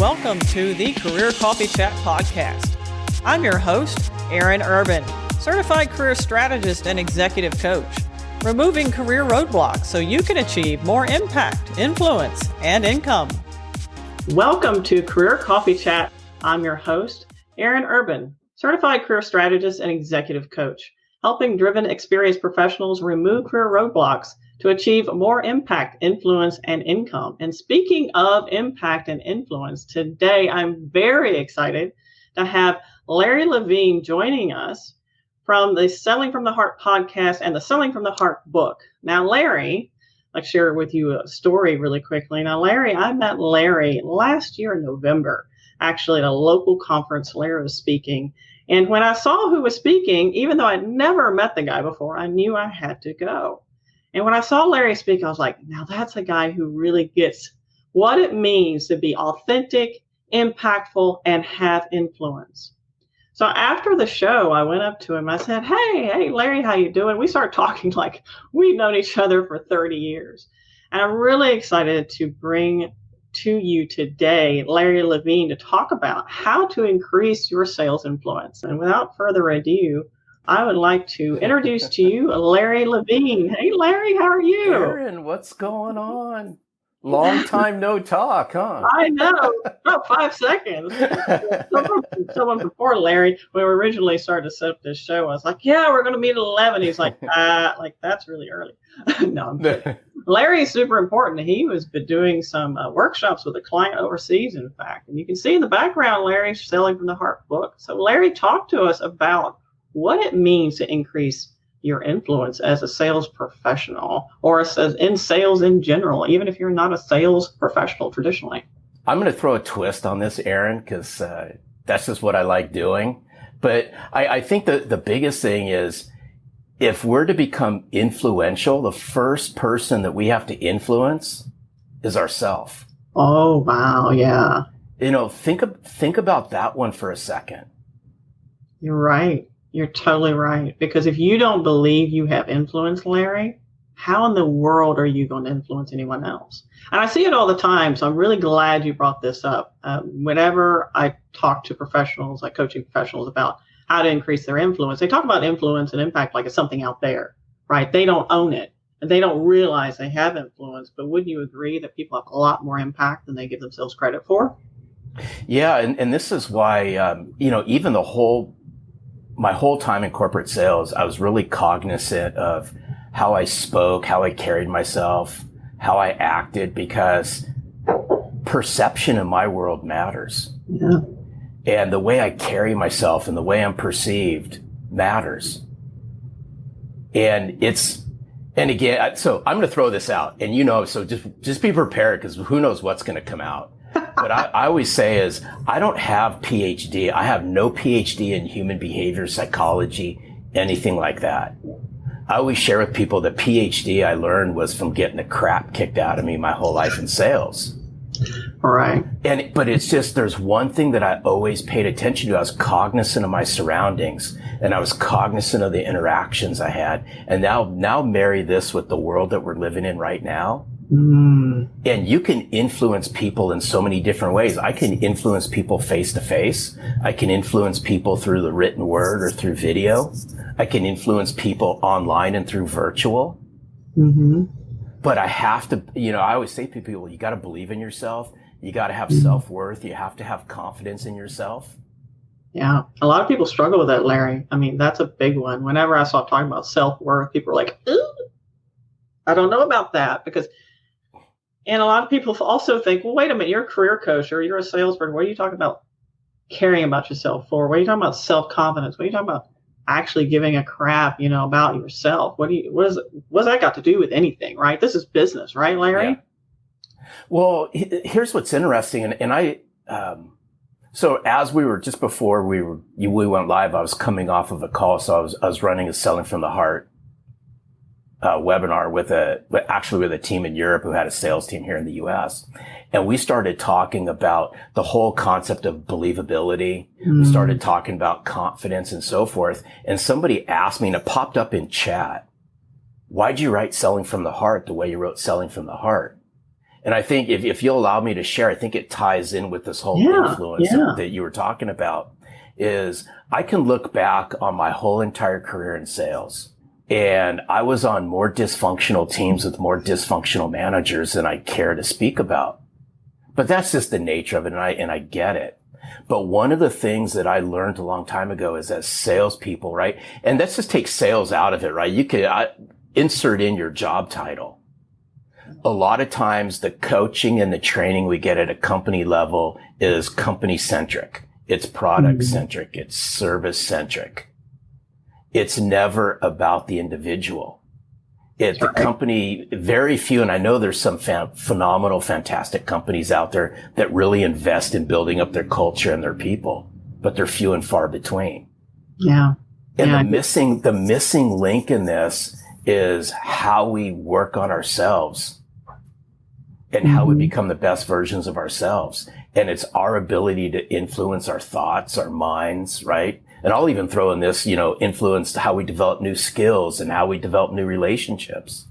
welcome to the Career Coffee Chat podcast. I'm your host, Aaron Urban, certified career strategist and executive coach, removing career roadblocks so you can achieve more impact, influence, and income. Welcome to Career Coffee Chat. I'm your host, Aaron Urban, certified career strategist and executive coach, helping driven, experienced professionals remove career roadblocks to achieve more impact, influence, and income. And speaking of impact and influence, today I'm very excited to have Larry Levine joining us from the Selling from the Heart podcast and the Selling from the Heart book. Now, Larry, I'll share with you a story really quickly. Now, Larry, I met Larry last year in November, actually at a local conference. Larry was speaking. And when I saw who was speaking, even though I'd never met the guy before, I knew I had to go. And when I saw Larry speak, I was like, now that's a guy who really gets what it means to be authentic, impactful, and have influence. So after the show, I went up to him. I said, hey, Larry, how you doing? We started talking like we've known each other for 30 years. And I'm really excited to bring to you today Larry Levine to talk about how to increase your sales influence. And without further ado, I would like to introduce to you Larry Levine. Hey, Larry, how are you? Aaron, what's going on? Long time no talk, huh? I know. About 5 seconds. Someone before Larry, when we originally started to set up this show, I was like, yeah, we're going to meet at 11. He's like, that's really early. No, I'm kidding. Larry's super important. He was doing some workshops with a client overseas, in fact. And you can see in the background, Larry's Selling from the Heart book. So Larry, talk to us about what it means to increase your influence as a sales professional or as in sales in general, even if you're not a sales professional traditionally. I'm going to throw a twist on this, Aaron, because that's just what I like doing. But I think that the biggest thing is if we're to become influential, the first person that we have to influence is ourselves. Oh, wow. Yeah. You know, think about that one for a second. You're right. You're totally right. Because if you don't believe you have influence, Larry, how in the world are you going to influence anyone else? And I see it all the time. So I'm really glad you brought this up. Whenever I talk to professionals, like coaching professionals about how to increase their influence, they talk about influence and impact like it's something out there, right? They don't own it and they don't realize they have influence. But wouldn't you agree that people have a lot more impact than they give themselves credit for? Yeah. And this is why, even my whole time in corporate sales, I was really cognizant of how I spoke, how I carried myself, how I acted, because perception in my world matters. Yeah. And the way I carry myself and the way I'm perceived matters. And again, so I'm going to throw this out and so just be prepared because who knows what's going to come out. But I always say is I don't have PhD. I have no PhD in human behavior, psychology, anything like that. I always share with people the PhD I learned was from getting the crap kicked out of me my whole life in sales. All right. But it's just, there's one thing that I always paid attention to. I was cognizant of my surroundings and I was cognizant of the interactions I had. And now marry this with the world that we're living in right now. And you can influence people in so many different ways. I can influence people face to face. I can influence people through the written word or through video. I can influence people online and through virtual. Mm-hmm. But I have to, I always say to people, you got to believe in yourself. You got to have self-worth. You have to have confidence in yourself. Yeah. A lot of people struggle with that, Larry. I mean, that's a big one. Whenever I start talking about self-worth, people are like, ooh, I don't know about that and a lot of people also think, well, wait a minute, you're a career coach or you're a salesperson. What are you talking about caring about yourself for? What are you talking about self-confidence? What are you talking about actually giving a crap, about yourself? What does that got to do with anything, right? This is business, right, Larry? Yeah. Well, here's what's interesting. So as we were, just before we went live, I was coming off of a call. So I was running a Selling from the Heart webinar with a team in Europe who had a sales team here in the US. And we started talking about the whole concept of believability. We started talking about confidence and so forth. And somebody asked me, and it popped up in chat, why'd you write Selling from the Heart the way you wrote Selling from the Heart? And I think if you'll allow me to share, I think it ties in with this whole influence that you were talking about, is I can look back on my whole entire career in sales. And I was on more dysfunctional teams with more dysfunctional managers than I care to speak about. But that's just the nature of it, and I get it. But one of the things that I learned a long time ago is as salespeople, right? And let's just take sales out of it, right? You could insert in your job title. A lot of times the coaching and the training we get at a company level is company centric. It's product centric. It's service centric. It's never about the individual. The company, very few, and I know there's some phenomenal, fantastic companies out there that really invest in building up their culture and their people, but they're few and far between. Yeah. And the missing link in this is how we work on ourselves and how we become the best versions of ourselves. And it's our ability to influence our thoughts, our minds, right? And I'll even throw in this, influence how we develop new skills and how we develop new relationships.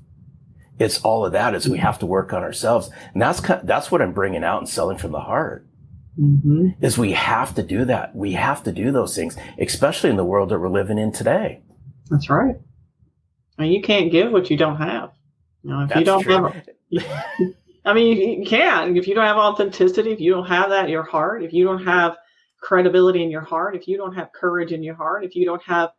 It's all of that is we have to work on ourselves. And that's what I'm bringing out in Selling from the Heart, is we have to do that. We have to do those things, especially in the world that we're living in today. That's right. I mean, you can't give what you don't have. If that's you don't true. have, I mean, you can't. If you don't have authenticity, if you don't have that in your heart, if you don't have credibility in your heart, if you don't have courage in your heart, if you don't have,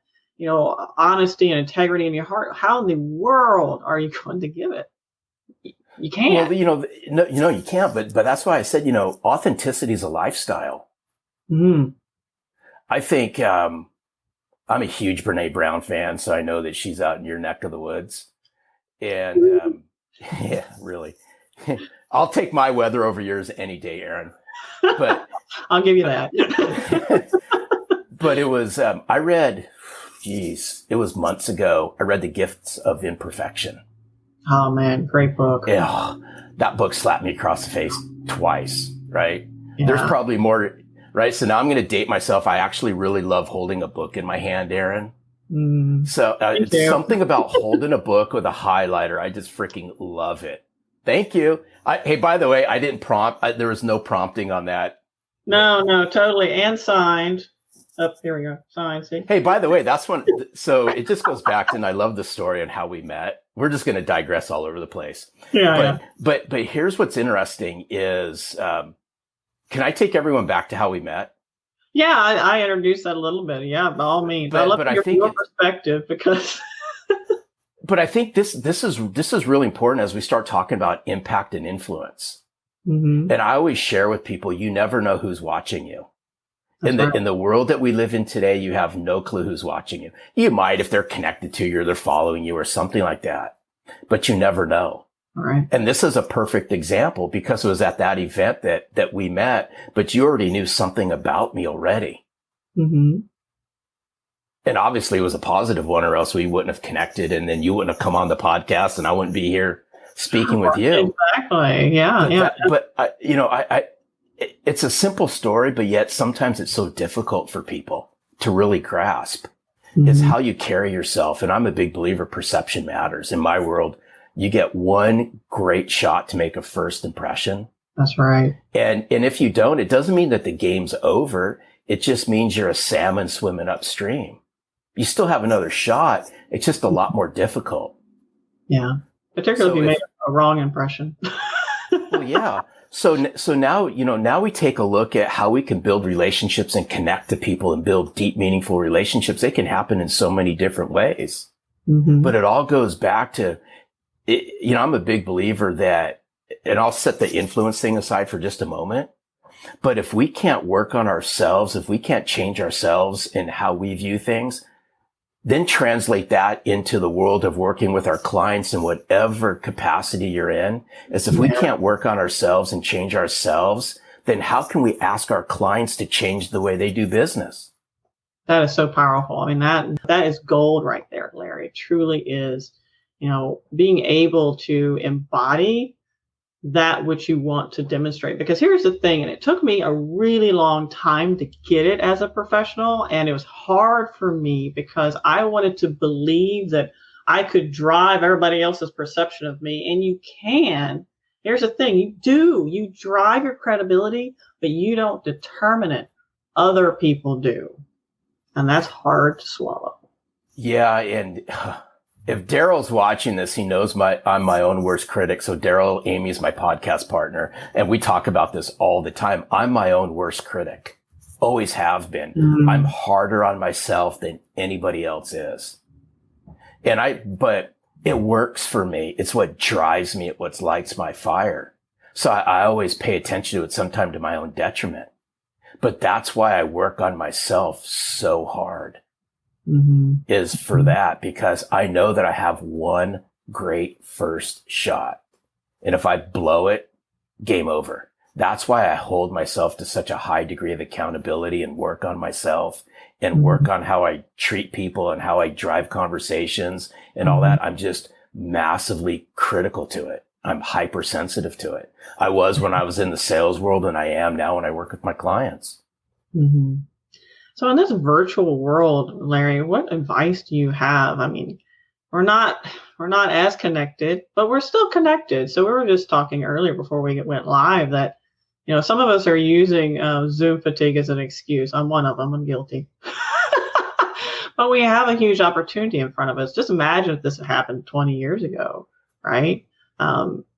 honesty and integrity in your heart, how in the world are you going to give it? You can't. Well, you can't. But that's why I said, authenticity is a lifestyle. I think I'm a huge Brene Brown fan, so I know that she's out in your neck of the woods, and yeah, really. I'll take my weather over yours any day, Aaron. But I'll give you that. But it was, I read, it was months ago. I read The Gifts of Imperfection. Oh man, great book. Yeah, that book slapped me across the face twice, right? Yeah. There's probably more, right? So now I'm going to date myself. I actually really love holding a book in my hand, Aaron. So it's something about holding a book with a highlighter. I just freaking love it. Thank you. Hey, by the way, I didn't prompt. There was no prompting on that. No, totally. And signed. Here we go. Signed. See? Hey, by the way, that's one. So it just goes back to, and I love the story on how we met. We're just going to digress all over the place. But here's what's interesting is, can I take everyone back to how we met? Yeah, I introduced that a little bit. Yeah, by all means. I love your perspective because. But I think this is really important as we start talking about impact and influence. And I always share with people, you never know who's watching you. In the world that we live in today, you have no clue who's watching you. You might if they're connected to you or they're following you or something like that, but you never know. All right. And this is a perfect example because it was at that event that we met, but you already knew something about me already. And obviously it was a positive one, or else we wouldn't have connected, and then you wouldn't have come on the podcast and I wouldn't be here speaking with you. Exactly. Yeah. It's a simple story, but yet sometimes it's so difficult for people to really grasp. It's how you carry yourself. And I'm a big believer perception matters. In my world, you get one great shot to make a first impression. That's right. And if you don't, it doesn't mean that the game's over. It just means you're a salmon swimming upstream. You still have another shot. It's just a lot more difficult. Yeah. Particularly if you made a wrong impression. Well, yeah. So now, now we take a look at how we can build relationships and connect to people and build deep, meaningful relationships. They can happen in so many different ways, but it all goes back to, I'm a big believer that, and I'll set the influence thing aside for just a moment. But if we can't work on ourselves, if we can't change ourselves in how we view things, then translate that into the world of working with our clients in whatever capacity you're in. As if we can't work on ourselves and change ourselves, then how can we ask our clients to change the way they do business? That is so powerful. I mean, that is gold right there, Larry. It truly is, being able to embody that which you want to demonstrate. Because here's the thing, and it took me a really long time to get it as a professional, and it was hard for me because I wanted to believe that I could drive everybody else's perception of me, and you can here's the thing, you drive your credibility, but you don't determine it. Other people do. And that's hard to swallow. Yeah. And if Daryl's watching this, he knows I'm my own worst critic. So Daryl, Amy's my podcast partner, and we talk about this all the time. I'm my own worst critic. Always have been. Mm-hmm. I'm harder on myself than anybody else is. But it works for me. It's what drives me. It's what lights my fire. So I always pay attention to it, sometimes to my own detriment. But that's why I work on myself so hard, is for that, because I know that I have one great first shot. And if I blow it, game over. That's why I hold myself to such a high degree of accountability and work on myself and work on how I treat people and how I drive conversations and all that. I'm just massively critical to it. I'm hypersensitive to it. I was when I was in the sales world, and I am now when I work with my clients. Mm-hmm. So in this virtual world, Larry, what advice do you have? I mean, we're not as connected, but we're still connected. So we were just talking earlier before we went live that, some of us are using Zoom fatigue as an excuse. I'm one of them. I'm guilty. But we have a huge opportunity in front of us. Just imagine if this had happened 20 years ago, right?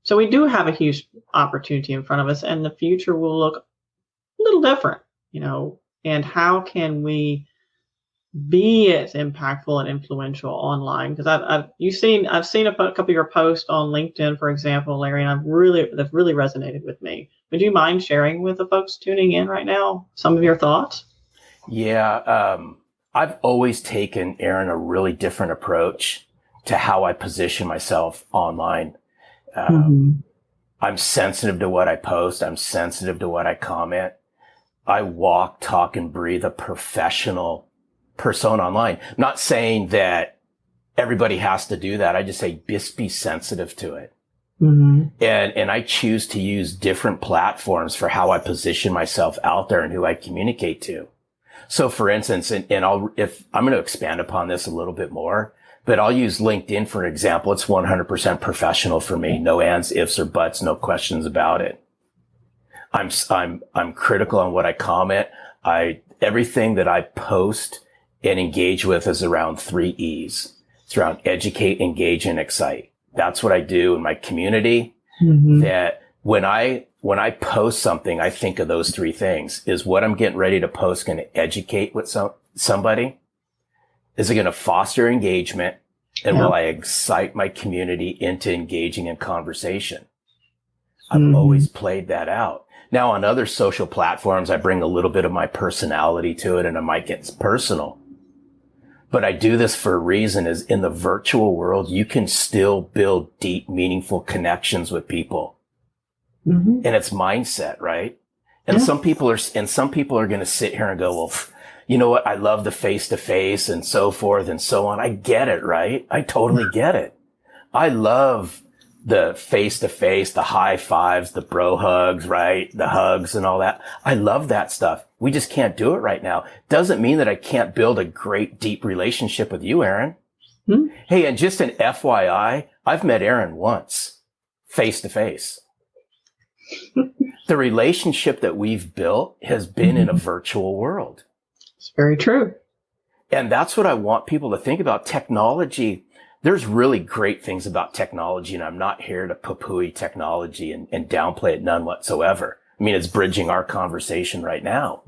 So we do have a huge opportunity in front of us, and the future will look a little different, and how can we be as impactful and influential online? Because I've seen a couple of your posts on LinkedIn, for example, Larry, and they've really resonated with me. Would you mind sharing with the folks tuning in right now some of your thoughts? Yeah, I've always taken, Aaron, a really different approach to how I position myself online. I'm sensitive to what I post. I'm sensitive to what I comment. I walk, talk, and breathe a professional persona online. I'm not saying that everybody has to do that. I just say just be sensitive to it. And I choose to use different platforms for how I position myself out there and who I communicate to. So for instance, I'm going to expand upon this a little bit more, but I'll use LinkedIn for an example. It's 100% professional for me. No ands, ifs, or buts, no questions about it. I'm critical on what I comment. Everything that I post and engage with is around 3 E's. It's around educate, engage, and excite. That's what I do in my community. That when I post something, I think of those 3 things. Is what I'm getting ready to post going to educate with somebody? Is it going to foster engagement? And will I excite my community into engaging in conversation? I've always played that out. Now on other social platforms, I bring a little bit of my personality to it, and it might get personal. But I do this for a reason, is in the virtual world, you can still build deep, meaningful connections with people. And it's mindset, right? And some people are going to sit here and go, well, you know what? I love the face to face and so forth and so on. I get it, right? I totally get it. I love the face to face, the high fives, the bro hugs, right? The hugs and all that. I love that stuff. We just can't do it right now. Doesn't mean that I can't build a great, deep relationship with you, Aaron. Hey, and just an FYI, I've met Aaron once, face to face. The relationship that we've built has been in a virtual world. It's very true. And that's what I want people to think about. Technology, there's really great things about technology, and I'm not here to poo-pooey technology and downplay it, none whatsoever. I mean, it's bridging our conversation right now.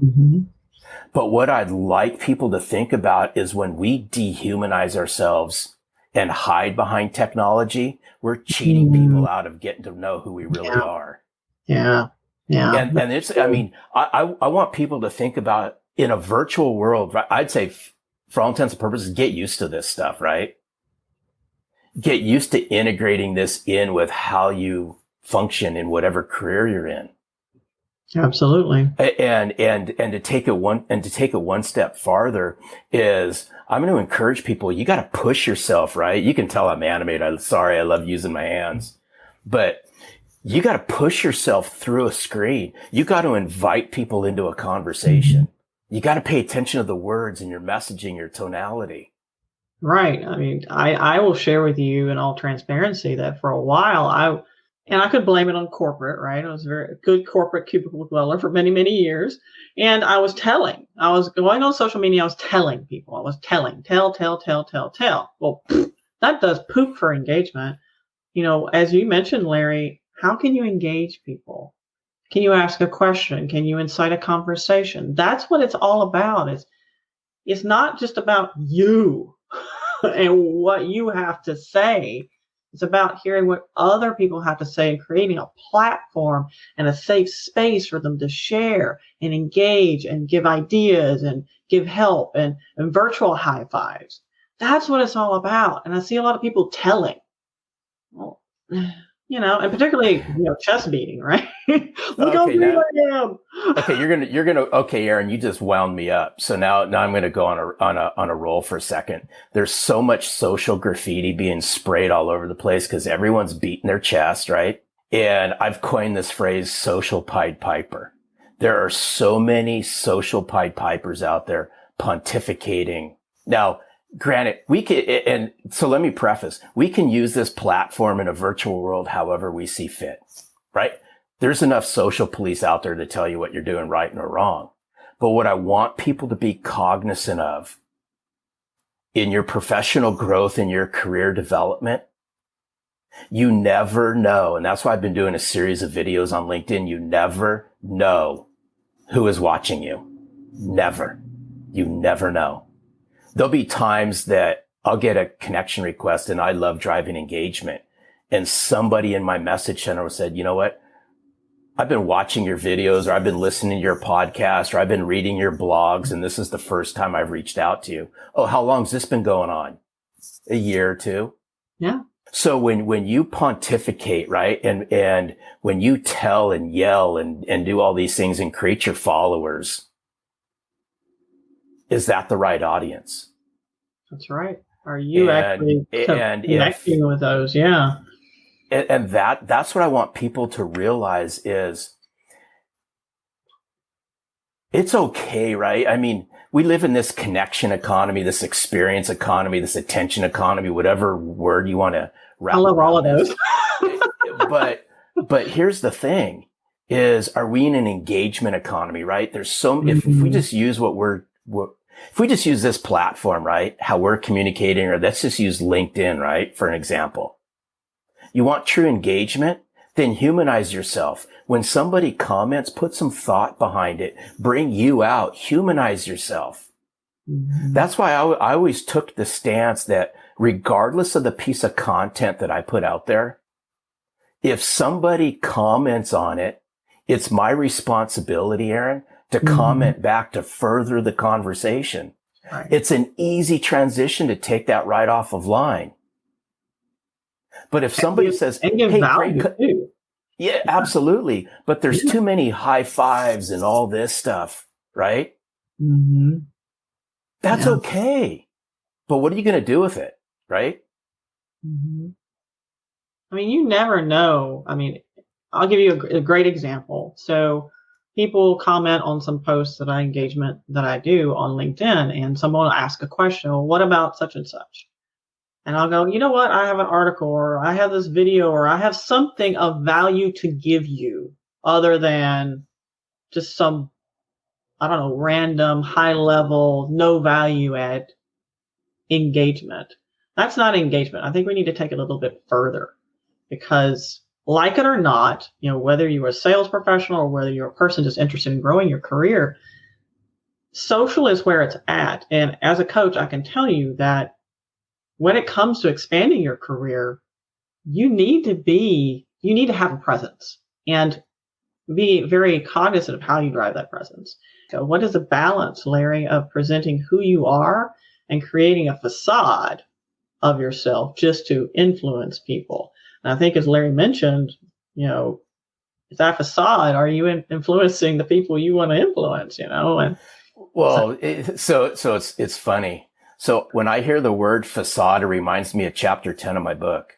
But what I'd like people to think about is when we dehumanize ourselves and hide behind technology, we're cheating people out of getting to know who we really are. Yeah. And it's, I mean, I want people to think about in a virtual world, right? I'd say for all intents and purposes, get used to this stuff, right? Get used to integrating this in with how you function in whatever career you're in. Absolutely. And to take it one step farther is I'm going to encourage people. You got to push yourself, right? You can tell I'm animated. I love using my hands, but you got to push yourself through a screen. You got to invite people into a conversation. You got to pay attention to the words and your messaging, your tonality. Right. I mean, I will share with you in all transparency that for a while, And I could blame it on corporate, right? I was a very good corporate cubicle dweller for many, many years. And I was going on social media. I was telling people, tell. Well, that does poop for engagement. As you mentioned, Larry, how can you engage people? Can you ask a question? Can you incite a conversation? That's what it's all about. It's not just about you and what you have to say. It's about hearing what other people have to say and creating a platform and a safe space for them to share and engage and give ideas and give help and virtual high fives. That's what it's all about. And I see a lot of people telling. Well, and particularly, chest beating, right? Look how big I am. Okay, okay, Aaron, you just wound me up. So now I'm going to go on a roll for a second. There's so much social graffiti being sprayed all over the place because everyone's beating their chest, right? And I've coined this phrase, social Pied Piper. There are so many social Pied Pipers out there pontificating. Now, granted, and so let me preface, we can use this platform in a virtual world however we see fit, right? There's enough social police out there to tell you what you're doing right and wrong. But what I want people to be cognizant of in your professional growth, in your career development, you never know. And that's why I've been doing a series of videos on LinkedIn. You never know who is watching you. Never. You never know. There'll be times that I'll get a connection request and I love driving engagement. And somebody in my message channel said, you know what? I've been watching your videos, or I've been listening to your podcast, or I've been reading your blogs, and this is the first time I've reached out to you. Oh, how long's this been going on? A year or two? Yeah. So when you pontificate, right? And when you tell and yell and do all these things and create your followers, is that the right audience? That's right. Are you actually connecting with those? Yeah. And that's what I want people to realize is it's okay, right? I mean, we live in this connection economy, this experience economy, this attention economy, whatever word you want to wrap around. I love all of those. But here's the thing is, are we in an engagement economy, right? There's if we just use if we just use this platform, right? How we're communicating, or let's just use LinkedIn, right? For an example. You want true engagement? Then humanize yourself. When somebody comments, put some thought behind it. Bring you out. Humanize yourself. Mm-hmm. That's why I always took the stance that regardless of the piece of content that I put out there, if somebody comments on it, it's my responsibility, Aaron, to comment back to further the conversation. Right. It's an easy transition to take that right off of line. But if somebody says, hey, great, too. Yeah, absolutely. But there's too many high fives and all this stuff, right? Mm-hmm. That's okay. But what are you going to do with it, right? Mm-hmm. I mean, you never know. I mean, I'll give you a great example. So people comment on some posts that I do on LinkedIn, and someone will ask a question, well, what about such and such? And I'll go, you know what? I have an article, or I have this video, or I have something of value to give you other than just some, I don't know, random, high level, no value add engagement. That's not engagement. I think we need to take it a little bit further, because like it or not, whether you're a sales professional or whether you're a person just interested in growing your career, social is where it's at. And as a coach, I can tell you that when it comes to expanding your career, you need to have a presence and be very cognizant of how you drive that presence. So what is the balance, Larry, of presenting who you are and creating a facade of yourself just to influence people? And I think, as Larry mentioned, that facade, are you influencing the people you want to influence, And well, so it's funny. So when I hear the word facade, it reminds me of chapter 10 of my book.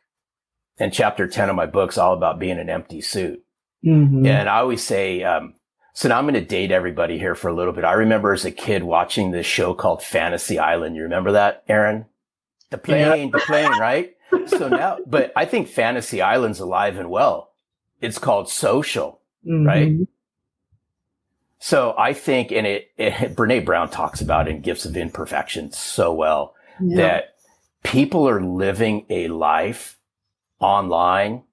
And chapter 10 of my book's all about being an empty suit. Mm-hmm. And I always say, so now I'm going to date everybody here for a little bit. I remember as a kid watching this show called Fantasy Island. You remember that, Aaron? The plane, right? So now, but I think Fantasy Island's alive and well. it's called social, Mm-hmm. right? So I think, and Brene Brown talks about it in Gifts of Imperfection so well, that people are living a life online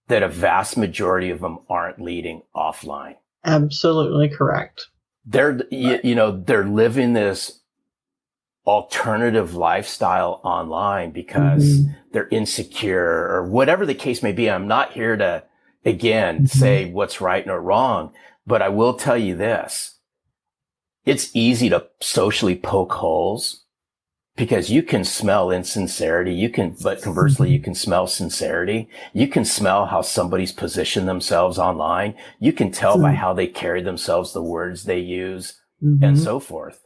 that a vast majority of them aren't leading offline. Absolutely correct. They're, they're living this alternative lifestyle online because they're insecure or whatever the case may be. I'm not here to, again, say what's right or wrong, but I will tell you this. It's easy to socially poke holes because you can smell insincerity. But conversely, you can smell sincerity. You can smell how somebody's positioned themselves online. You can tell by how they carry themselves, the words they use, and so forth.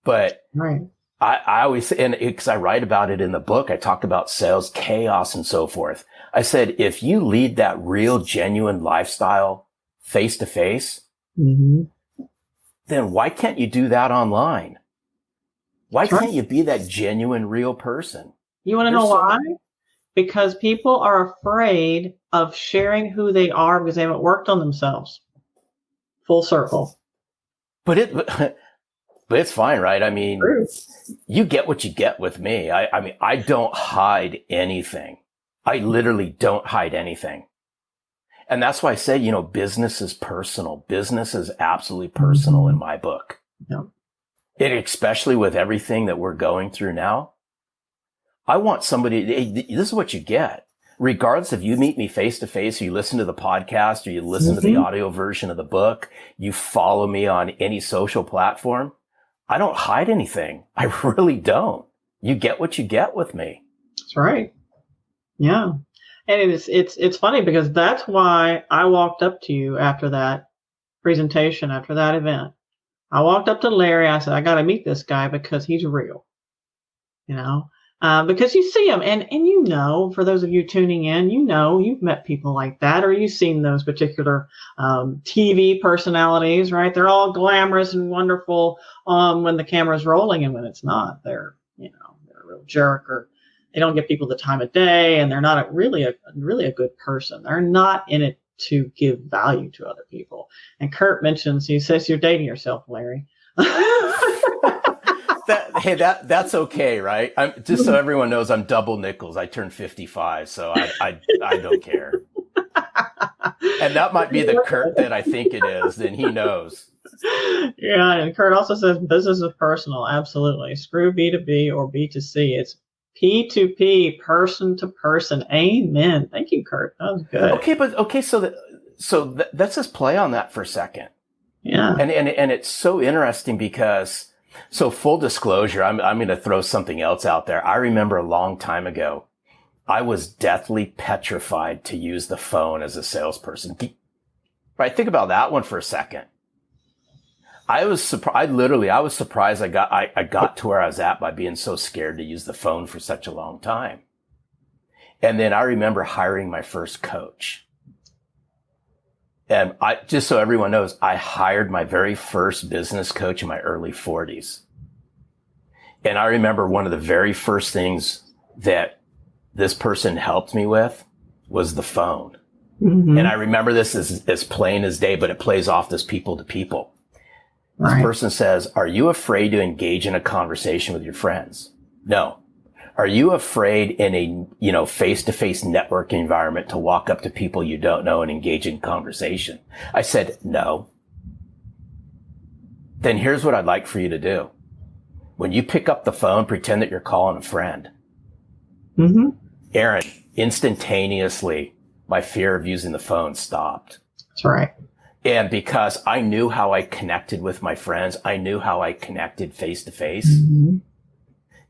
But I always, and because I write about it in the book, I talk about sales chaos and so forth. I said, if you lead that real, genuine lifestyle face to face, then why can't you do that online? Why can't you be that genuine, real person? You want to know why? Because people are afraid of sharing who they are because they haven't worked on themselves. Full circle. But it's fine, right? I mean, you get what you get with me. I mean, I don't hide anything. I literally don't hide anything. And that's why I say, business is personal. Business is absolutely personal in my book. Yeah. And especially with everything that we're going through now, I want somebody, this is what you get. Regardless if you meet me face to face, or you listen to the podcast, or you listen to the audio version of the book, you follow me on any social platform, I don't hide anything. I really don't. You get what you get with me. That's right. Yeah. And it's funny because that's why I walked up to you after that presentation, after that event. I walked up to Larry. I said, I got to meet this guy because he's real, because you see him and for those of you tuning in, you've met people like that, or you've seen those particular TV personalities, right? They're all glamorous and wonderful when the camera's rolling, and when it's not, they're a real jerk, or they don't give people the time of day, and they're not really a good person. They're not in it to give value to other people. And Kurt mentions, he says, you're dating yourself, Larry. That's okay, right? Just so everyone knows, I'm double nickels. I turned 55, so I don't care. And that might be the Kurt that I think it is, then he knows. Yeah, and Kurt also says business is personal. Absolutely. Screw B2B or B2C. It's P2P, person to person. Amen. Thank you, Kurt. That was good. So let's just play on that for a second. Yeah. And it's so interesting because, so full disclosure, I'm going to throw something else out there. I remember a long time ago, I was deathly petrified to use the phone as a salesperson. Right? Think about that one for a second. I was surprised I got to where I was at by being so scared to use the phone for such a long time. And then I remember hiring my first coach. And just so everyone knows, I hired my very first business coach in my early 40s. And I remember one of the very first things that this person helped me with was the phone. And I remember this as plain as day, but it plays off this people to people. This person says, are you afraid to engage in a conversation with your friends? No. Are you afraid in a, face-to-face networking environment to walk up to people you don't know and engage in conversation? I said, no. Then here's what I'd like for you to do. When you pick up the phone, pretend that you're calling a friend. Aaron, instantaneously, my fear of using the phone stopped. That's right. And because I knew how I connected with my friends, I knew how I connected face to face.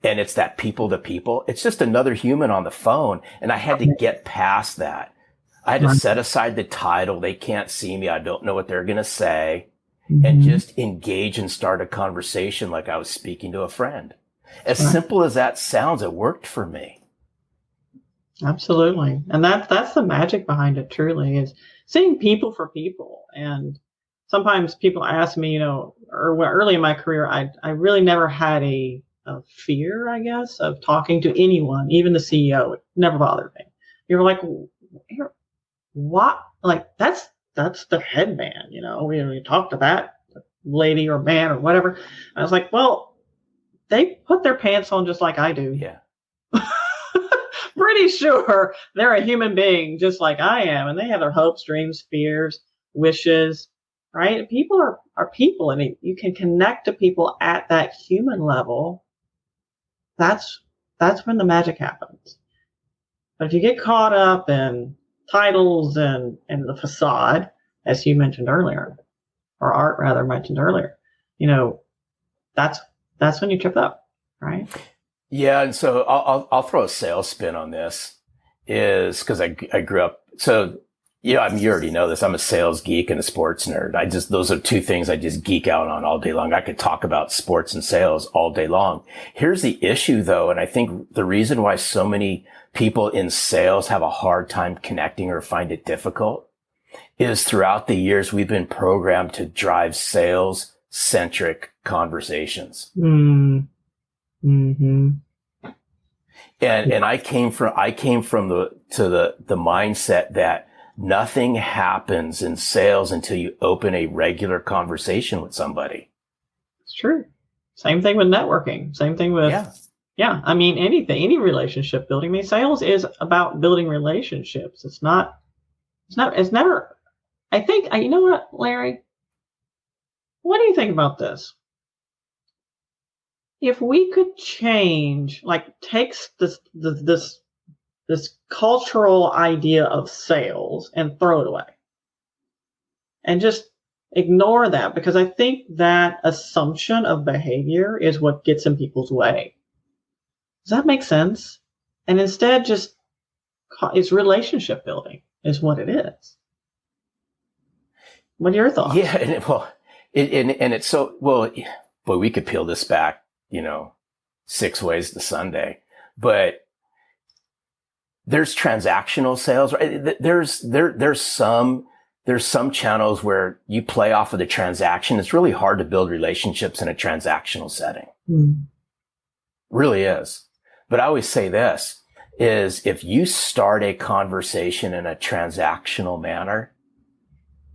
And it's that people to people. It's just another human on the phone. And I had to get past that. I had to set aside the title. They can't see me. I don't know what they're going to say. And just engage and start a conversation like I was speaking to a friend. As simple as that sounds, it worked for me. Absolutely. And that's the magic behind it, truly, is seeing people for people. And sometimes people ask me, early in my career, I really never had a fear, I guess, of talking to anyone, even the CEO. It never bothered me. You're like, what, like, that's the head man, we talk to that lady or man or whatever. I was like, well, they put their pants on just like I do. Yeah. Pretty sure they're a human being just like I am, and they have their hopes, dreams, fears, wishes, right? People are people, and you can connect to people at that human level. That's when the magic happens. But if you get caught up in titles and the facade, as you mentioned earlier, or Art rather mentioned earlier, that's when you trip up, right? Yeah, and so I'll throw a sales spin on this, is because I grew up. So you already know this. I'm a sales geek and a sports nerd. Those are two things I just geek out on all day long. I could talk about sports and sales all day long. Here's the issue though, and I think the reason why so many people in sales have a hard time connecting or find it difficult is throughout the years we've been programmed to drive sales centric conversations. Mm-hmm. And I came from the mindset that nothing happens in sales until you open a regular conversation with somebody. It's true. Same thing with networking. Same thing with, yeah. I mean, any relationship building. I mean, sales is about building relationships. It's never, I think, you know what, Larry? What do you think about this? If we could change, like, takes this cultural idea of sales and throw it away and just ignore that, because I think that assumption of behavior is what gets in people's way. Does that make sense? And instead it's relationship building is what it is. What are your thoughts? Yeah. And it's so, well, boy, we could peel this back, 6 ways to Sunday, but there's transactional sales, right? There's some channels where you play off of the transaction. It's really hard to build relationships in a transactional setting. Really is. But I always say this is, if you start a conversation in a transactional manner,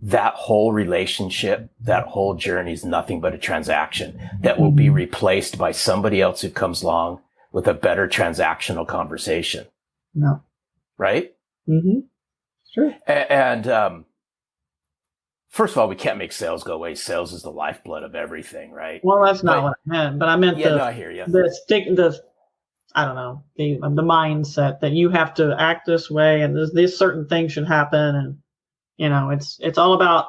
that whole relationship, that whole journey is nothing but a transaction that will be replaced by somebody else who comes along with a better transactional conversation. No. Right? Mm-hmm. Sure. And first of all, we can't make sales go away. Sales is the lifeblood of everything, right? Well, that's not what I meant, but I meant I hear you. I don't know, the mindset that you have to act this way and these certain things should happen, and it's all about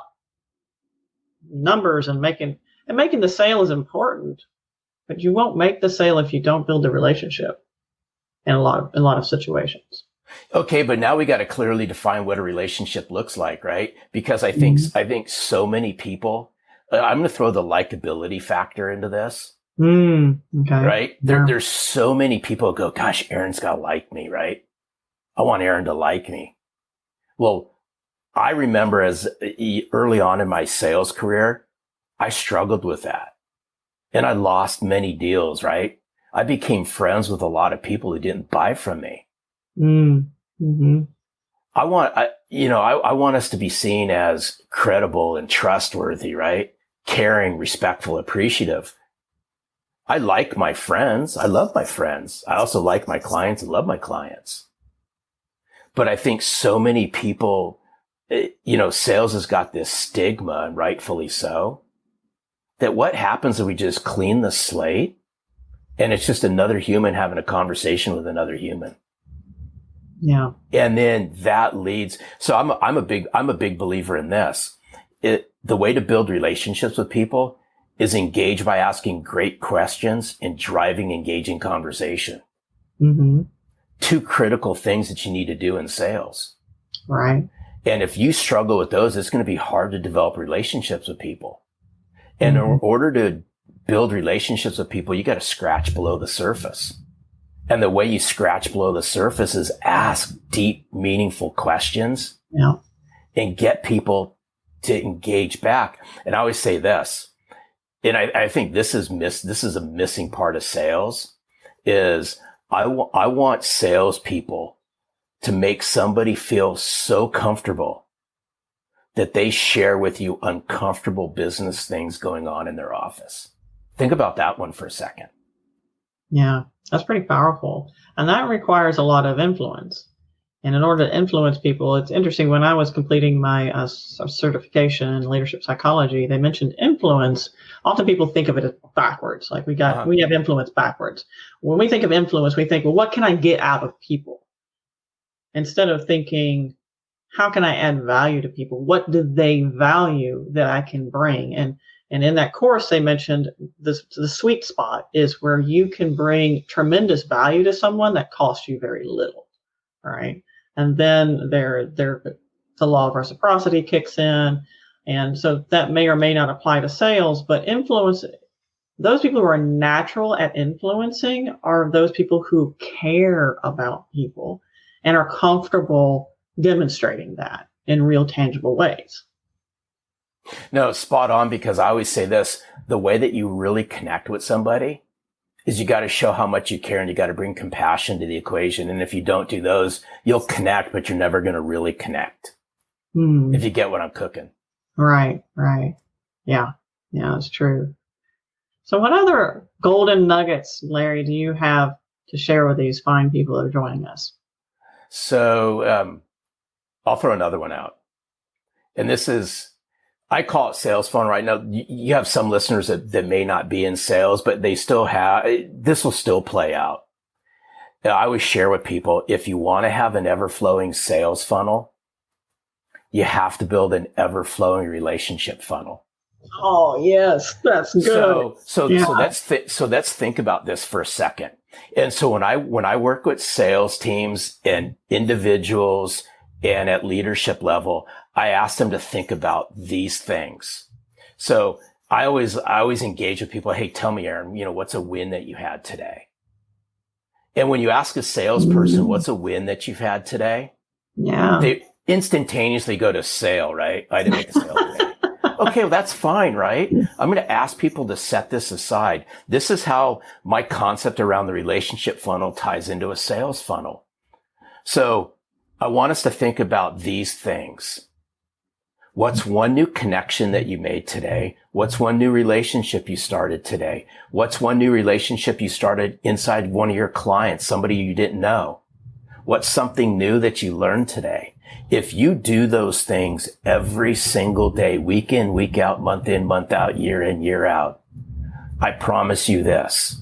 numbers and making the sale is important, but you won't make the sale if you don't build the relationship in a lot of situations. Okay, but now we got to clearly define what a relationship looks like, right? Because I think so many people, I'm going to throw the likability factor into this. Okay. Right? There's so many people who go, gosh, Aaron's got to like me, right? I want Aaron to like me. Well, I remember as early on in my sales career, I struggled with that. And I lost many deals, right? I became friends with a lot of people who didn't buy from me. Mm-hmm. I want us to be seen as credible and trustworthy, right? Caring, respectful, appreciative. I like my friends. I love my friends. I also like my clients and love my clients. But I think so many people, sales has got this stigma, and rightfully so, that what happens is we just clean the slate and it's just another human having a conversation with another human. Yeah. And then that leads. So I'm a big believer in this. The way to build relationships with people is engage by asking great questions and driving engaging conversation. Mm-hmm. 2 critical things that you need to do in sales. Right. And if you struggle with those, it's going to be hard to develop relationships with people. And in order to build relationships with people, you got to scratch below the surface. And the way you scratch below the surface is ask deep, meaningful questions and get people to engage back. And I always say this, and I think this is a missing part of sales, is I want salespeople to make somebody feel so comfortable that they share with you uncomfortable business things going on in their office. Think about that one for a second. Yeah, that's pretty powerful. And that requires a lot of influence. And in order to influence people, it's interesting. When I was completing my certification in leadership psychology, they mentioned influence. Often people think of it as backwards. Like we have influence backwards. When we think of influence, we think, well, what can I get out of people? Instead of thinking, how can I add value to people? What do they value that I can bring? And in that course, they mentioned the sweet spot is where you can bring tremendous value to someone that costs you very little, right? And then the law of reciprocity kicks in. And so that may or may not apply to sales, but influence, those people who are natural at influencing are those people who care about people and are comfortable demonstrating that in real tangible ways. No, spot on, because I always say this, the way that you really connect with somebody is you got to show how much you care, and you got to bring compassion to the equation. And if you don't do those, you'll connect, but you're never going to really connect. If you get what I'm cooking. Right. Yeah, it's true. So what other golden nuggets, Larry, do you have to share with these fine people that are joining us? So I'll throw another one out. And this is, I call it sales funnel right now. You have some listeners that may not be in sales, but they still have, this will still play out. I always share with people, if you want to have an ever-flowing sales funnel, you have to build an ever-flowing relationship funnel. Oh, yes, that's good. So let's think about this for a second. And so when I work with sales teams and individuals and at leadership level, I ask them to think about these things. So I always engage with people. Hey, tell me, Aaron, what's a win that you had today? And when you ask a salesperson, what's a win that you've had today? Yeah. They instantaneously go to sale, right? I didn't make a sale today. Okay, well, that's fine, right? I'm going to ask people to set this aside. This is how my concept around the relationship funnel ties into a sales funnel. So I want us to think about these things. What's one new connection that you made today? What's one new relationship you started today? What's one new relationship you started inside one of your clients, somebody you didn't know? What's something new that you learned today? If you do those things every single day, week in, week out, month in, month out, year in, year out, I promise you this,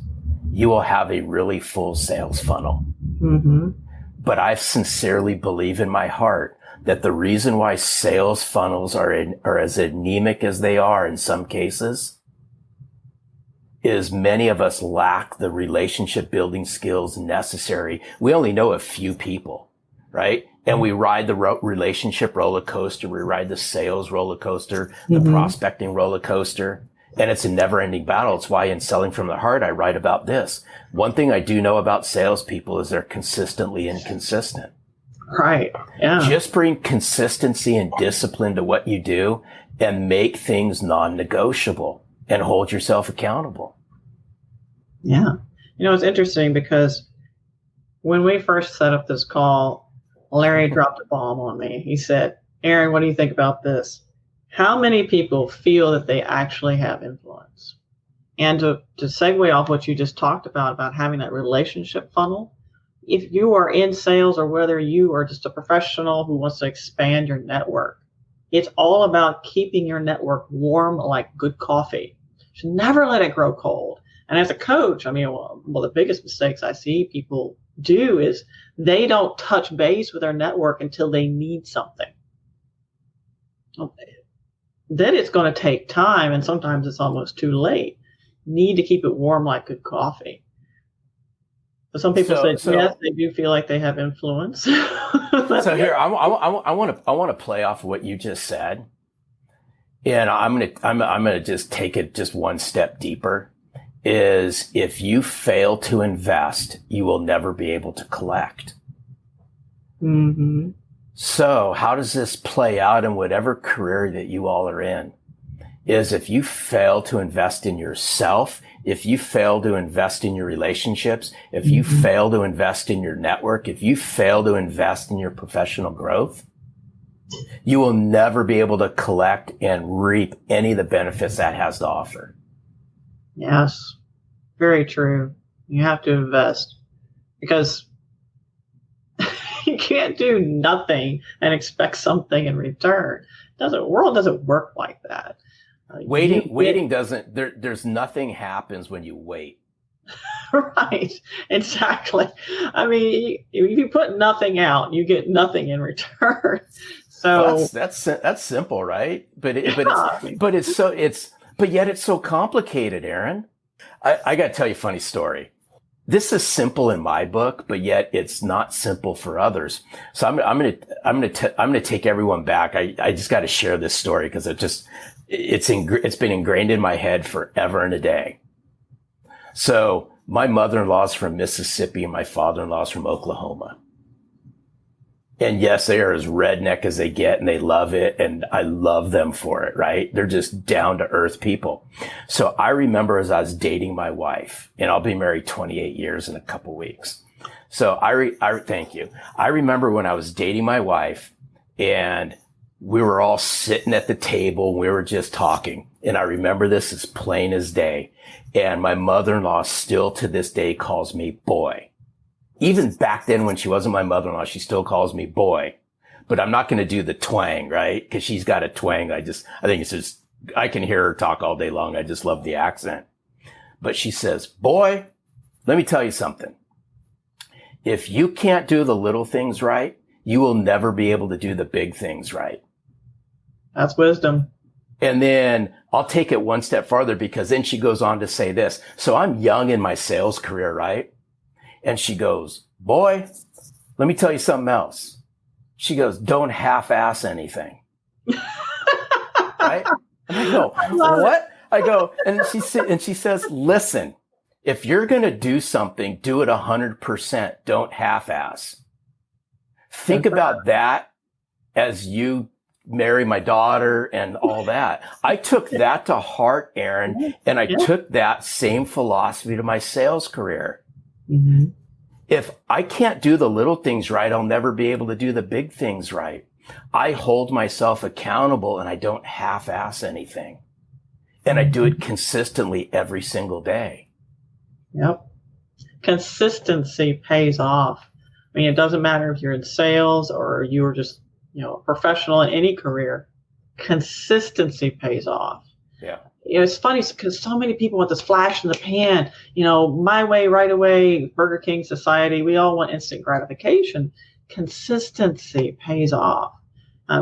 you will have a really full sales funnel. Mm-hmm. But I sincerely believe in my heart that the reason why sales funnels are as anemic as they are in some cases is many of us lack the relationship building skills necessary. We only know a few people, right? And we ride the relationship roller coaster. We ride the sales roller coaster, the prospecting roller coaster. And it's a never ending battle. It's why in Selling from the Heart, I write about this. One thing I do know about salespeople is they're consistently inconsistent. Right. Yeah. Just bring consistency and discipline to what you do and make things non-negotiable and hold yourself accountable. Yeah. It's interesting because when we first set up this call, Larry dropped a bomb on me. He said, Aaron, what do you think about this? How many people feel that they actually have influence? And to segue off what you just talked about having that relationship funnel, if you are in sales or whether you are just a professional who wants to expand your network, it's all about keeping your network warm like good coffee. You should never let it grow cold. And as a coach, the biggest mistakes I see people do is they don't touch base with their network until they need something. Then it's going to take time, and sometimes it's almost too late. Need to keep it warm like good coffee. But some people say, yes, they do feel like they have influence. So here, I want to play off of what you just said, and I'm gonna just take it just one step deeper. Is if you fail to invest, you will never be able to collect. So how does this play out in whatever career that you all are in? is if you fail to invest in yourself, if you fail to invest in your relationships, if you fail to invest in your network, if you fail to invest in your professional growth, you will never be able to collect and reap any of the benefits that has to offer. Yes, very true. You have to invest because you can't do nothing and expect something in return. World doesn't work like that. Waiting doesn't, there's nothing happens when you wait. Right, exactly. I mean, if you put nothing out, you get nothing in return. So well, that's simple, right? But yet it's so complicated, Aaron. I got to tell you a funny story. This is simple in my book, but yet it's not simple for others. So I'm going to take everyone back. I just got to share this story because it's been ingrained in my head forever and a day. So my mother-in-law's from Mississippi and my father-in-law's from Oklahoma. And yes, they are as redneck as they get and they love it. And I love them for it, right? They're just down to earth people. So I remember as I was dating my wife, and I'll be married 28 years in a couple weeks. So thank you. I remember when I was dating my wife and we were all sitting at the table. We were just talking. And I remember this as plain as day. And my mother-in-law still to this day calls me boy. Even back then when she wasn't my mother-in-law, she still calls me boy, but I'm not going to do the twang, right? Cause she's got a twang. I think it's just, I can hear her talk all day long. I just love the accent, but she says, boy, let me tell you something. If you can't do the little things right, you will never be able to do the big things right. That's wisdom. And then I'll take it one step farther because then she goes on to say this. So I'm young in my sales career, right? And she goes, boy, let me tell you something else. She goes, don't half-ass anything. Right? And I go, what? I go, and she says, listen, if you're going to do something, do it 100%. Don't half-ass. Think about that as you marry my daughter and all that. I took that to heart, Aaron, and I took that same philosophy to my sales career. Mm-hmm. If I can't do the little things right, I'll never be able to do the big things right. I hold myself accountable and I don't half-ass anything. And I do it consistently every single day. Yep. Consistency pays off. I mean, it doesn't matter if you're in sales or you're just, a professional in any career. Consistency pays off. Yeah. It's funny because so many people want this flash in the pan, my way, right away, Burger King society. We all want instant gratification. Consistency pays off.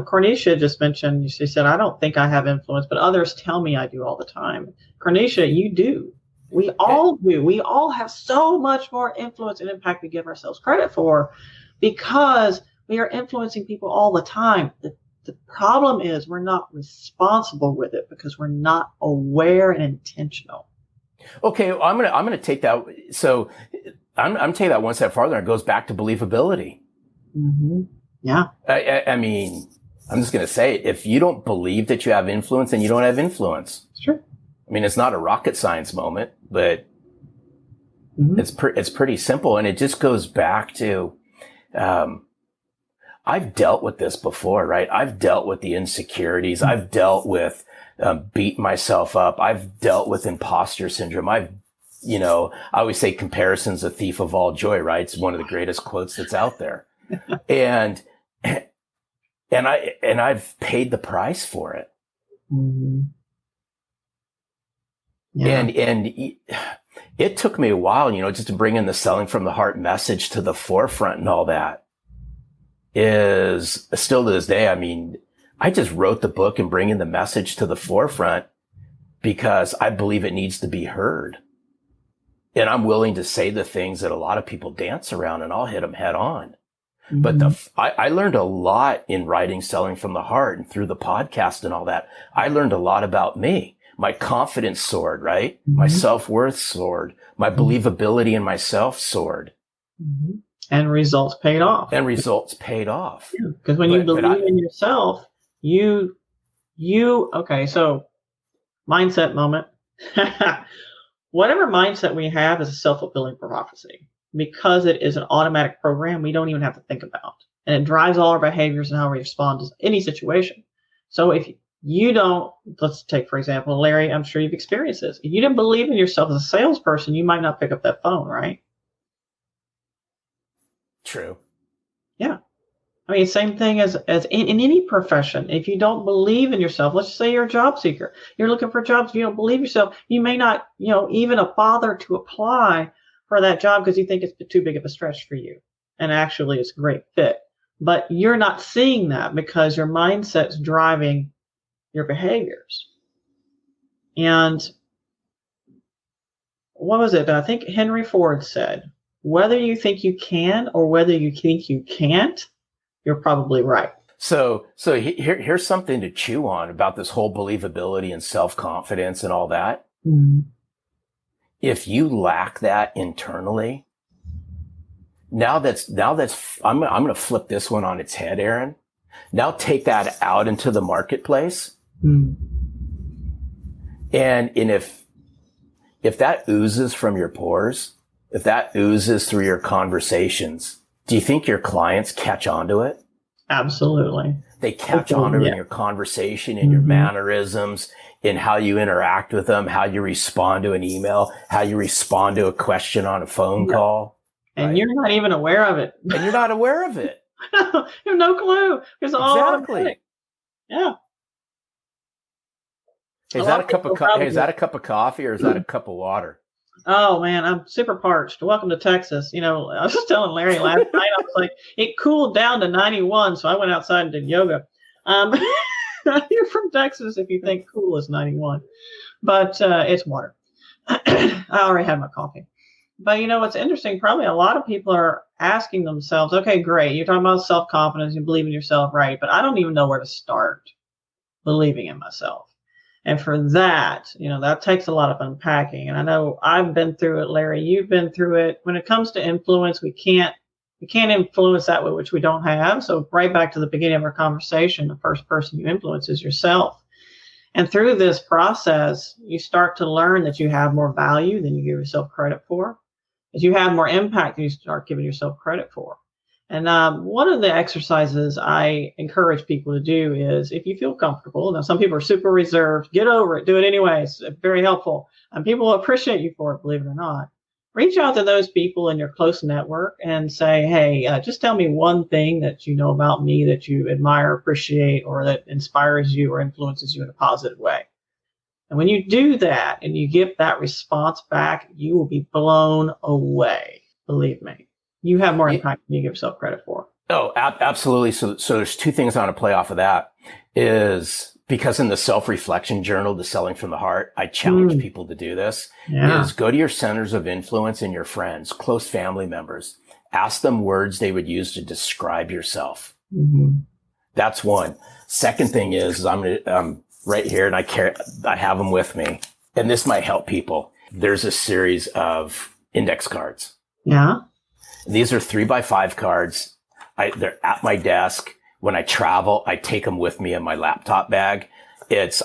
Cornelia just mentioned, she said, I don't think I have influence, but others tell me I do all the time. Cornelia, you do. We all do. We all have so much more influence and impact we give ourselves credit for because we are influencing people all the time. The problem is we're not responsible with it because we're not aware and intentional. Okay, well, I'm gonna take that. So I'm taking that one step farther. It goes back to believability. Mm-hmm. Yeah. I mean, I'm just gonna say, if you don't believe that you have influence, then you don't have influence. Sure. I mean, it's not a rocket science moment, but it's pretty simple, and it just goes back to. I've dealt with this before, right? I've dealt with the insecurities. I've dealt with beating myself up. I've dealt with imposter syndrome. I always say comparison's a thief of all joy, right? It's one of the greatest quotes that's out there. And I've paid the price for it. Mm-hmm. Yeah. And it took me a while, just to bring in the selling from the heart message to the forefront and all that. Is still to this day. I mean, I just wrote the book and bringing the message to the forefront because I believe it needs to be heard. And I'm willing to say the things that a lot of people dance around and I'll hit them head on. Mm-hmm. But I learned a lot in writing, selling from the heart and through the podcast and all that. I learned a lot about me. My confidence soared, right? Mm-hmm. My self-worth soared. My believability in myself soared. Mm-hmm. And results paid off. Because when you believe in yourself, okay, so Mindset moment. Whatever mindset we have is a self-fulfilling prophecy. Because it is an automatic program, we don't even have to think about. And it drives all our behaviors and how we respond to any situation. So if you don't, let's take, for example, Larry, I'm sure you've experienced this. If you didn't believe in yourself as a salesperson, you might not pick up that phone, right? True. Yeah. I mean, same thing as in any profession. If you don't believe in yourself, let's just say you're a job seeker. You're looking for jobs. If you don't believe yourself, you may not, even bother to apply for that job because you think it's too big of a stretch for you. And actually it's a great fit. But you're not seeing that because your mindset's driving your behaviors. And what was it? I think Henry Ford said, whether you think you can or whether you think you can't, you're probably right. So here's something to chew on about this whole believability and self-confidence and all that. Mm-hmm. If you lack that internally, now that's I'm going to flip this one on its head, Aaron. Now take that out into the marketplace. Mm-hmm. And if that oozes from your pores, if that oozes through your conversations, do you think your clients catch on to it? Absolutely. They catch on to it in your conversation, in your mannerisms, in how you interact with them, how you respond to an email, how you respond to a question on a phone call. And right? you're not even aware of it. And you're not aware of it. You have no clue. It's all automatic. Yeah. Hey, is that a cup of coffee or is that a cup of water? Oh man, I'm super parched. Welcome to Texas. I was just telling Larry last night, I was like, it cooled down to 91, so I went outside and did yoga. You're from Texas if you think cool is 91, but it's water. I already had my coffee. But what's interesting, probably a lot of people are asking themselves, okay, great, you're talking about self-confidence, you believe in yourself, right? But I don't even know where to start believing in myself. And for that, that takes a lot of unpacking. And I know I've been through it, Larry, you've been through it. When it comes to influence, we can't influence that which we don't have. So right back to the beginning of our conversation, the first person you influence is yourself. And through this process, you start to learn that you have more value than you give yourself credit for, that you have more impact than you start giving yourself credit for. And one of the exercises I encourage people to do is, if you feel comfortable, now some people are super reserved, get over it, do it anyways. It's very helpful. And people will appreciate you for it, believe it or not. Reach out to those people in your close network and say, hey, just tell me one thing that you know about me that you admire, appreciate, or that inspires you or influences you in a positive way. And when you do that and you get that response back, you will be blown away. Believe me. You have more impact than you give yourself credit for. Oh, absolutely. So there's two things I want to play off of that is because in the self-reflection journal, the Selling from the Heart, I challenge people to do this is go to your centers of influence and your friends, close family members, ask them words they would use to describe yourself. Mm-hmm. That's one. Second thing is I'm right here and I have them with me and this might help people. There's a series of index cards. Yeah. These are 3x5 cards. They're at my desk. When I travel, I take them with me in my laptop bag.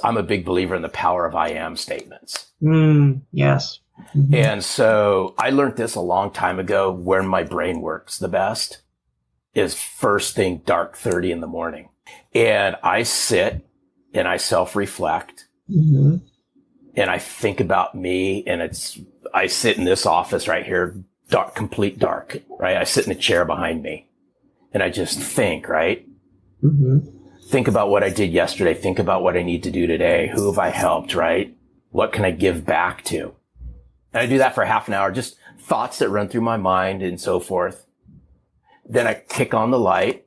I'm a big believer in the power of I am statements. Yes. Mm-hmm. And so I learned this a long time ago where my brain works the best is first thing dark 30 in the morning. And I sit and I self-reflect and I think about me and I sit in this office right here. Dark, complete dark, right? I sit in a chair behind me and I just think, right? Mm-hmm. Think about what I did yesterday. Think about what I need to do today. Who have I helped, right? What can I give back to? And I do that for half an hour, just thoughts that run through my mind and so forth. Then I kick on the light.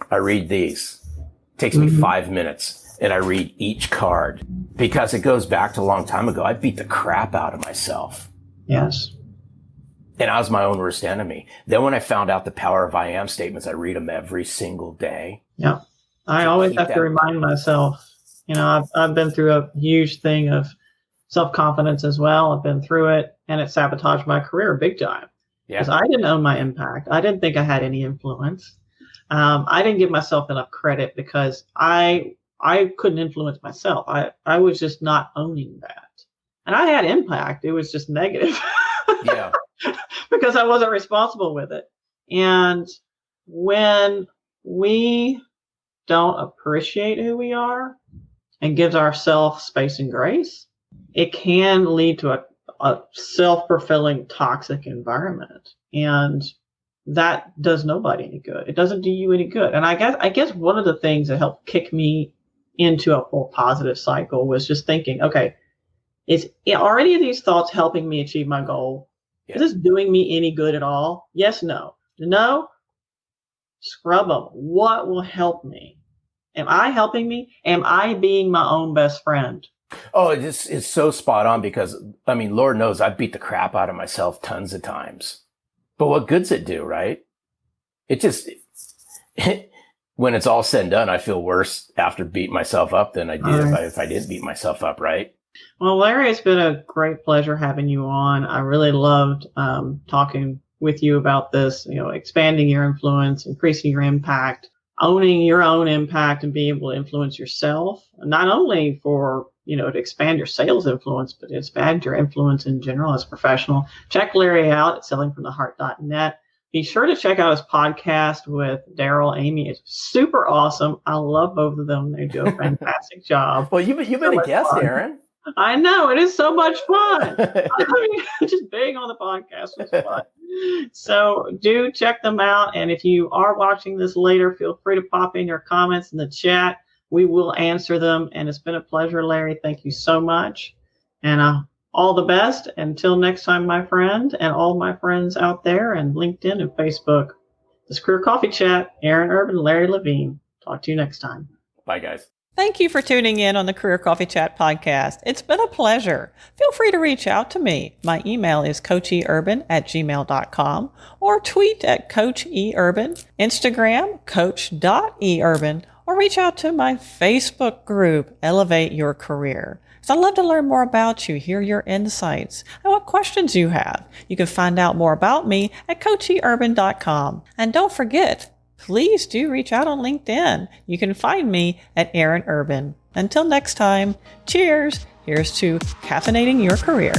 I read these. It takes me 5 minutes and I read each card because it goes back to a long time ago. I beat the crap out of myself. Yes. And I was my own worst enemy. Then when I found out the power of I am statements, I read them every single day. Yeah. I always have to remind myself, I've been through a huge thing of self-confidence as well. I've been through it and it sabotaged my career big time. Because I didn't own my impact. I didn't think I had any influence. I didn't give myself enough credit because I I couldn't influence myself. I was just not owning that. And I had impact. It was just negative. Yeah. Because I wasn't responsible with it. And when we don't appreciate who we are and gives ourselves space and grace, it can lead to a self-fulfilling toxic environment. And that does nobody any good. It doesn't do you any good. And I guess one of the things that helped kick me into a full positive cycle was just thinking, okay, are any of these thoughts helping me achieve my goal? Yeah. Is this doing me any good at all? Yes, no. No, scrub them. What will help me? Am I helping me? Am I being my own best friend? Oh, it's so spot on because, I mean, Lord knows I've beat the crap out of myself tons of times. But what good's it do, right? It just, when it's all said and done, I feel worse after beating myself up than I did if I didn't beat myself up, right? Well, Larry, it's been a great pleasure having you on. I really loved talking with you about this, expanding your influence, increasing your impact, owning your own impact, and being able to influence yourself, not only for, to expand your sales influence, but to expand your influence in general as a professional. Check Larry out at sellingfromtheheart.net. Be sure to check out his podcast with Daryl, Amy. It's super awesome. I love both of them. They do a fantastic job. Well, you've been a guest, fun. Aaron. I know. It is so much fun. I mean, just being on the podcast was fun. So do check them out. And if you are watching this later, feel free to pop in your comments in the chat. We will answer them. And it's been a pleasure, Larry. Thank you so much. And all the best. Until next time, my friend, and all my friends out there and LinkedIn and Facebook. This Career Coffee Chat, Aaron Urban, Larry Levine. Talk to you next time. Bye, guys. Thank you for tuning in on the Career Coffee Chat podcast. It's been a pleasure. Feel free to reach out to me. My email is coacheurban@gmail.com or tweet at coacheurban, Instagram, coach.eurban, or reach out to my Facebook group, Elevate Your Career. So I'd love to learn more about you, hear your insights, and what questions you have. You can find out more about me at coacheurban.com. And don't forget, please do reach out on LinkedIn. You can find me at Aaron Urban. Until next time, cheers. Here's to caffeinating your career.